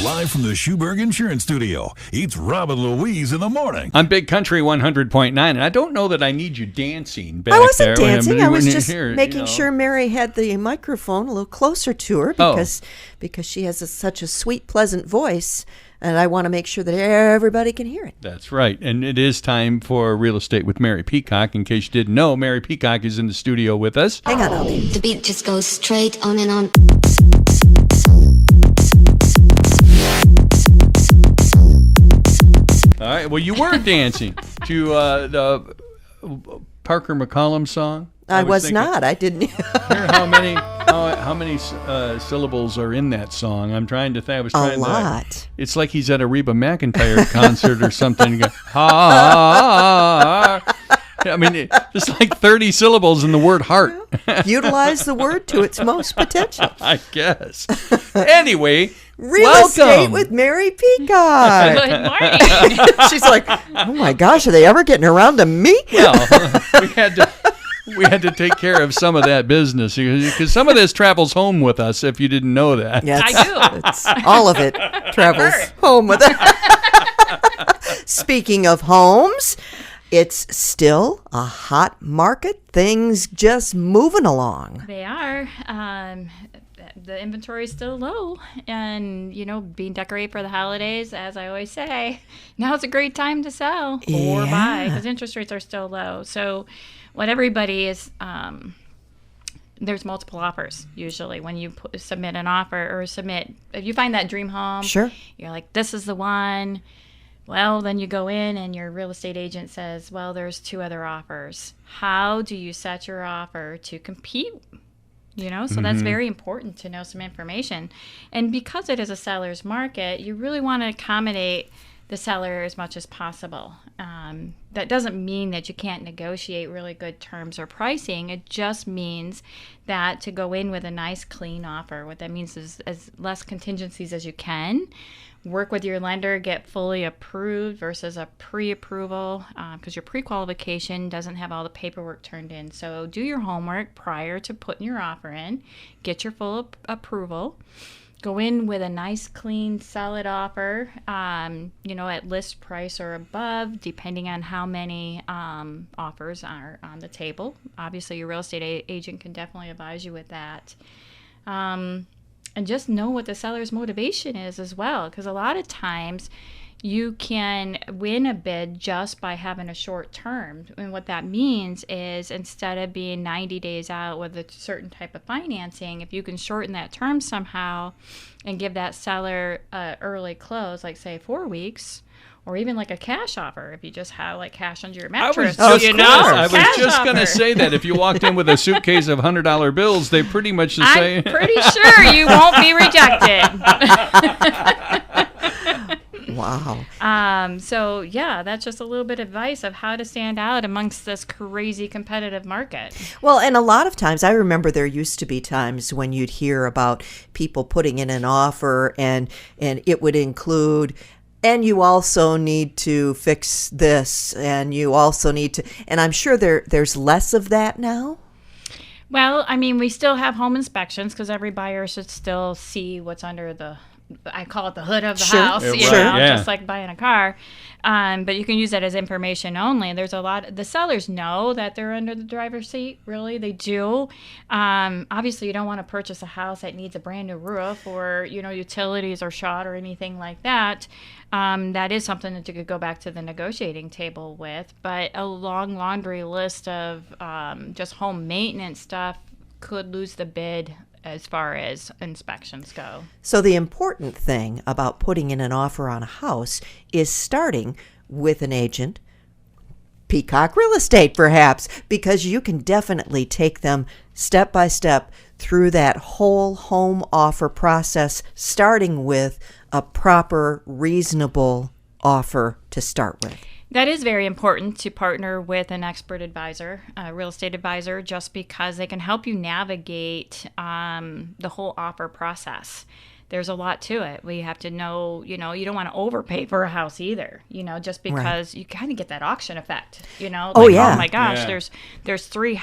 Live from the Schuberg Insurance Studio, it's Rob and Louise in the morning. On Big Country 100.9, and I don't know that I need you dancing back I wasn't there. dancing. I was just here, making sure Mary had the microphone a little closer to her because she has such a sweet, pleasant voice, and I want to make sure that everybody can hear it. That's right, and it is time for Real Estate with Mary Peacock. In case you didn't know, Mary Peacock is in the studio with us. Hang on. The beat just goes straight on and on. All right, well, you were dancing to the Parker McCollum song. I was not. I didn't. Hear how many syllables are in that song? I'm trying to think. A lot. It's like he's at a Reba McEntire concert or something. I mean, it's like 30 syllables in the word heart. Utilize the word to its most potential. I guess. Anyway, Real Estate with Mary Peacock. Good morning. She's like, oh my gosh, are they ever getting around to me? Well, we had to take care of some of that business because some of this travels home with us. If you didn't know that, Yes, I do. All of it travels home with us. Speaking of homes, it's still a hot market. Things just moving along. They are. The inventory is still low, and being decorated for the holidays, as I always say, now's a great time to sell or buy because interest rates are still low. So, what everybody is, there's multiple offers usually when you submit an offer or if you find that dream home. Sure. You're like, this is the one. Well, then you go in and your real estate agent says, well, there's 2 other offers. How do you set your offer to compete? So that's very important to know some information. And because it is a seller's market, you really want to accommodate the seller as much as possible. That doesn't mean that you can't negotiate really good terms or pricing. It just means that to go in with a nice, clean offer, what that means is as less contingencies as you can. Work with your lender, get fully approved versus a pre-approval because your pre-qualification doesn't have all the paperwork turned in. So do your homework prior to putting your offer in. Get your full approval. Go in with a nice, clean, solid offer, at list price or above, depending on how many offers are on the table. Obviously, your real estate agent can definitely advise you with that. And just know what the seller's motivation is as well, because a lot of times you can win a bid just by having a short term. And what that means is instead of being 90 days out with a certain type of financing, if you can shorten that term somehow and give that seller an early close, like say 4 weeks, or even like a cash offer, if you just have like cash under your mattress. I was just going to say that if you walked in with a suitcase of $100 bills, they pretty much the same. I'm pretty sure you won't be rejected. Wow. So yeah, that's just a little bit of advice of how to stand out amongst this crazy competitive market. Well, and a lot of times, I remember there used to be times when you'd hear about people putting in an offer and it would include, and you also need to fix this, and you also need to, and I'm sure there's less of that now. Well, I mean, we still have home inspections because every buyer should still see what's under I call it the hood of the house, just like buying a car. But you can use that as information only. There's the sellers know that they're under the driver's seat. Really, they do. Obviously, you don't want to purchase a house that needs a brand new roof or, utilities are shot or anything like that. That is something that you could go back to the negotiating table with. But a long laundry list of just home maintenance stuff could lose the bid as far as inspections go. So the important thing about putting in an offer on a house is starting with an agent, Peacock Real Estate perhaps, because you can definitely take them step by step through that whole home offer process, starting with a proper, reasonable offer to start with. That is very important to partner with an expert advisor, a real estate advisor, just because they can help you navigate the whole offer process. There's a lot to it. We have to know, you don't want to overpay for a house either, just because you kind of get that auction effect, oh my gosh, there's 3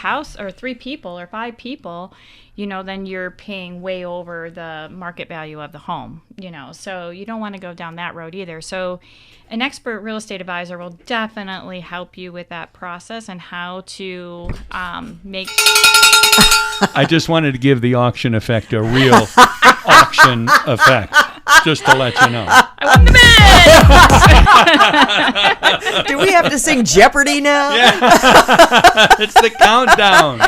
people or 5 people, then you're paying way over the market value of the home, so you don't want to go down that road either. So an expert real estate advisor will definitely help you with that process and how to make. I just wanted to give the auction effect a real auction effect, just to let you know. I won the bid! Do we have to sing Jeopardy now? Yeah. It's the countdown.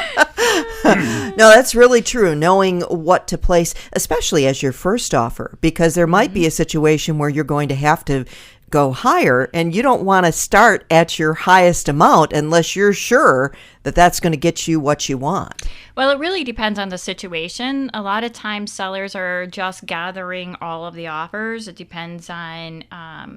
No, that's really true. Knowing what to place, especially as your first offer, because there might be a situation where you're going to have to go higher, and you don't want to start at your highest amount unless you're sure that that's going to get you what you want. Well, it really depends on the situation. A lot of times sellers are just gathering all of the offers. It depends on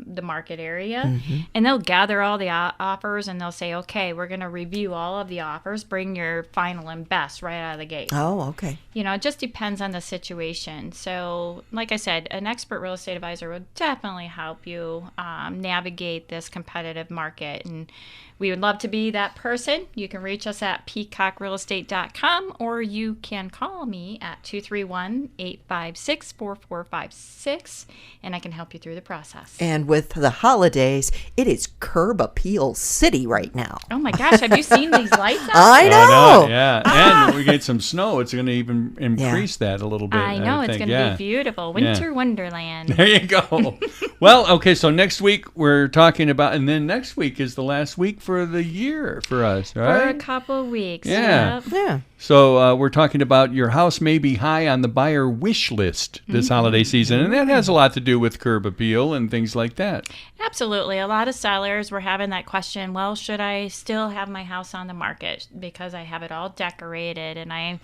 the market area. And they'll gather all the offers and they'll say, okay, we're going to review all of the offers. Bring your final and best right out of the gate. Oh, okay. It just depends on the situation. So, like I said, an expert real estate advisor will definitely help you navigate this competitive market. And we would love to be that person. You can reach us at peacockrealestate.com, or you can call me at 231-856-4456, and I can help you through the process. And with the holidays, it is Curb Appeal City right now. Oh my gosh, have you seen these lights out? I know. Yeah. And we get some snow. It's going to even increase that a little bit. I know. It's going to be beautiful. Winter wonderland. There you go. Well, okay, so next week we're talking about, and then next week is the last week for the year for us, right? For a couple weeks. Yeah. Yep. Yeah. So we're talking about your house may be high on the buyer wish list this holiday season, and that has a lot to do with curb appeal and things like that. Absolutely. A lot of sellers were having that question, well, should I still have my house on the market because I have it all decorated and I,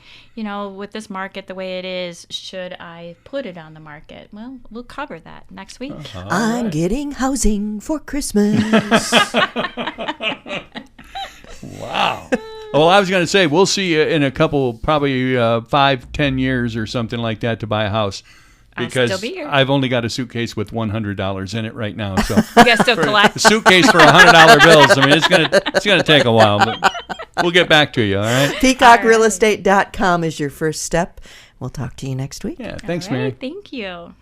with this market the way it is, should I put it on the market? Well, we'll cover that next week. I'm getting housing for Christmas. Wow. Well, I was going to say, we'll see you in a couple, probably 5-10 years or something like that to buy a house. Because I'll still be here. I've only got a suitcase with $100 in it right now. So You guys still collect? a suitcase for $100 bills. I mean, it's gonna take a while, but we'll get back to you. All right. PeacockRealestate.com is your first step. We'll talk to you next week. Yeah. Thanks, All right, Mary. Thank you.